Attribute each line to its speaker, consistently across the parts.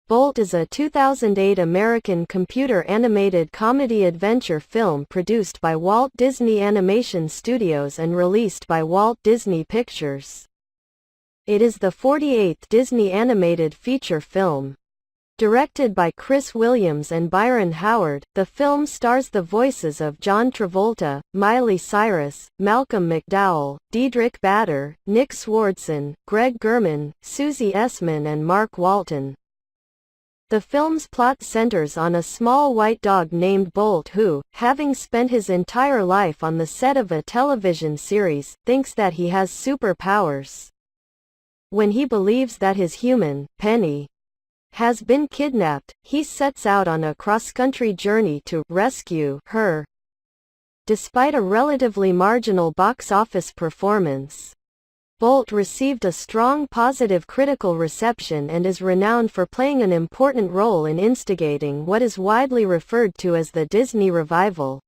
Speaker 1: Bolt is a 2008 American computer-animated comedy-adventure film produced by Walt Disney Animation Studios and released by Walt Disney Pictures. It is the 48th Disney animated feature film. Directed by Chris Williams and Byron Howard, the film stars the voices of John Travolta, Miley Cyrus, Malcolm McDowell, Diedrich Bader, Nick Swardson, Greg Germann, Susie Essman and Mark Walton. The film's plot centers on a small white dog named Bolt who, having spent his entire life on the set of a television series, thinks that he has superpowers. When he believes that his human, Penny, has been kidnapped, he sets out on a cross-country journey to rescue her. Despite a relatively marginal box office performance, Bolt received a strong positive critical reception and is renowned for playing an important role in instigating what is widely referred to as the Disney Revival,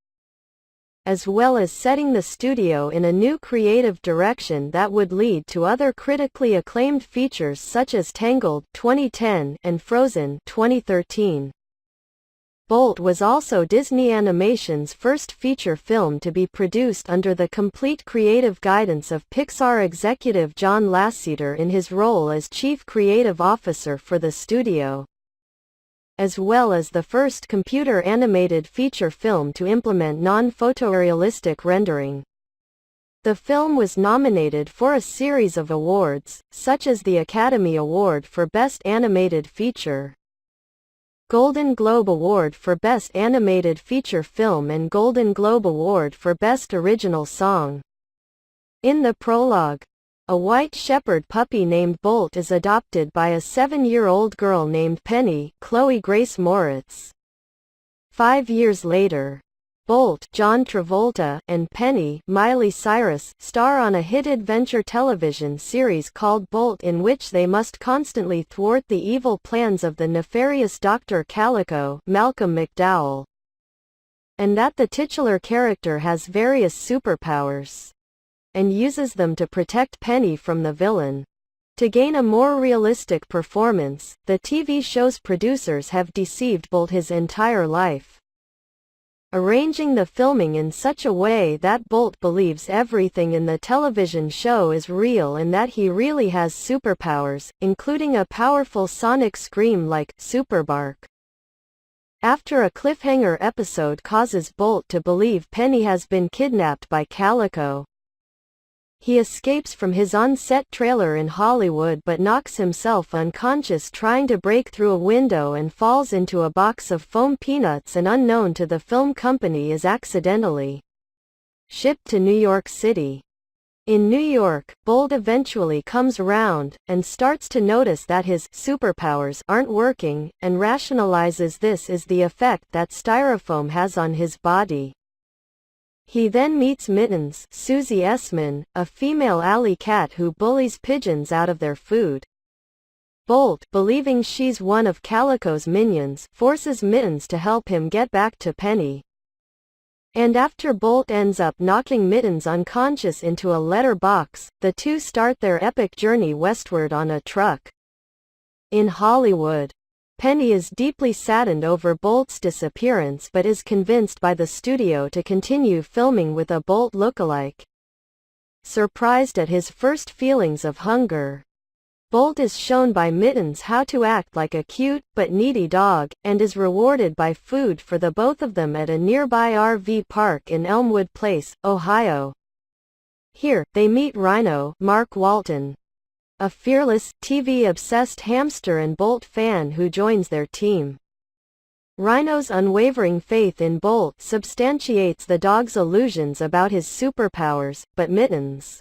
Speaker 1: as well as setting the studio in a new creative direction that would lead to other critically acclaimed features such as Tangled 2010 and Frozen 2013. Bolt was also Disney Animation's first feature film to be produced under the complete creative guidance of Pixar executive John Lasseter in his role as Chief Creative Officer for the studio, as well as the first computer-animated feature film to implement non-photorealistic rendering. The film was nominated for a series of awards, such as the Academy Award for Best Animated Feature, Golden Globe Award for Best Animated Feature Film and Golden Globe Award for Best Original Song. In the prologue, a white shepherd puppy named Bolt is adopted by a 7-year-old girl named Penny, Chloe Grace Moritz. 5 years later, Bolt, John Travolta, and Penny, Miley Cyrus, star on a hit adventure television series called Bolt in which they must constantly thwart the evil plans of the nefarious Dr. Calico, Malcolm McDowell, and that the titular character has various superpowers and uses them to protect Penny from the villain. To gain a more realistic performance, the TV show's producers have deceived Bolt his entire life, arranging the filming in such a way that Bolt believes everything in the television show is real and that he really has superpowers, including a powerful sonic scream like Superbark. After a cliffhanger episode causes Bolt to believe Penny has been kidnapped by Calico, he escapes from his on-set trailer in Hollywood but knocks himself unconscious trying to break through a window and falls into a box of foam peanuts and unknown to the film company is accidentally shipped to New York City. In New York, Bolt eventually comes around, and starts to notice that his superpowers aren't working, and rationalizes this is the effect that styrofoam has on his body. He then meets Mittens, Susie Essman, a female alley cat who bullies pigeons out of their food. Bolt, believing she's one of Calico's minions, forces Mittens to help him get back to Penny. And after Bolt ends up knocking Mittens unconscious into a letter box, the two start their epic journey westward on a truck. In Hollywood, Penny is deeply saddened over Bolt's disappearance but is convinced by the studio to continue filming with a Bolt lookalike. Surprised at his first feelings of hunger, Bolt is shown by Mittens how to act like a cute but needy dog, and is rewarded by food for the both of them at a nearby RV park in Elmwood Place, Ohio. Here, they meet Rhino, Mark Walton, a fearless, TV-obsessed hamster and Bolt fan who joins their team. Rhino's unwavering faith in Bolt substantiates the dog's illusions about his superpowers, but Mittens,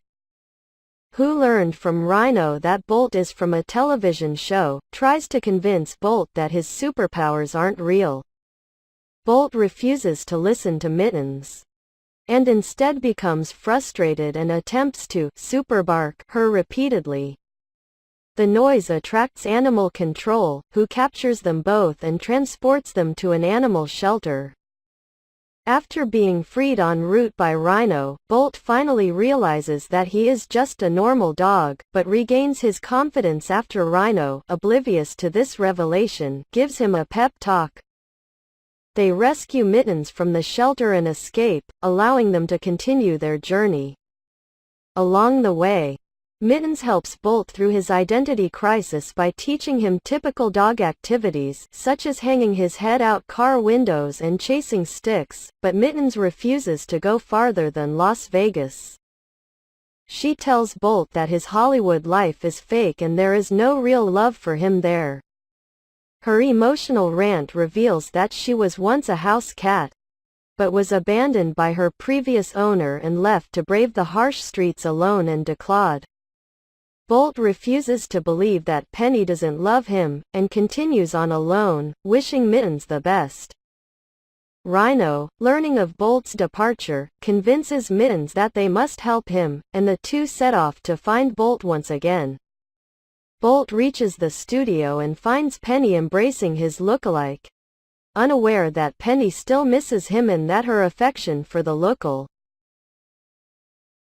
Speaker 1: who learned from Rhino that Bolt is from a television show, tries to convince Bolt that his superpowers aren't real. Bolt refuses to listen to Mittens, and instead becomes frustrated and attempts to superbark her repeatedly. The noise attracts Animal Control, who captures them both and transports them to an animal shelter. After being freed en route by Rhino, Bolt finally realizes that he is just a normal dog, but regains his confidence after Rhino, oblivious to this revelation, gives him a pep talk. They rescue Mittens from the shelter and escape, allowing them to continue their journey. Along the way, Mittens helps Bolt through his identity crisis by teaching him typical dog activities, such as hanging his head out car windows and chasing sticks, but Mittens refuses to go farther than Las Vegas. She tells Bolt that his Hollywood life is fake and there is no real love for him there. Her emotional rant reveals that she was once a house cat, but was abandoned by her previous owner and left to brave the harsh streets alone and declawed. Bolt refuses to believe that Penny doesn't love him, and continues on alone, wishing Mittens the best. Rhino, learning of Bolt's departure, convinces Mittens that they must help him, and the two set off to find Bolt once again. Bolt reaches the studio and finds Penny embracing his lookalike, unaware that Penny still misses him and that her affection for the local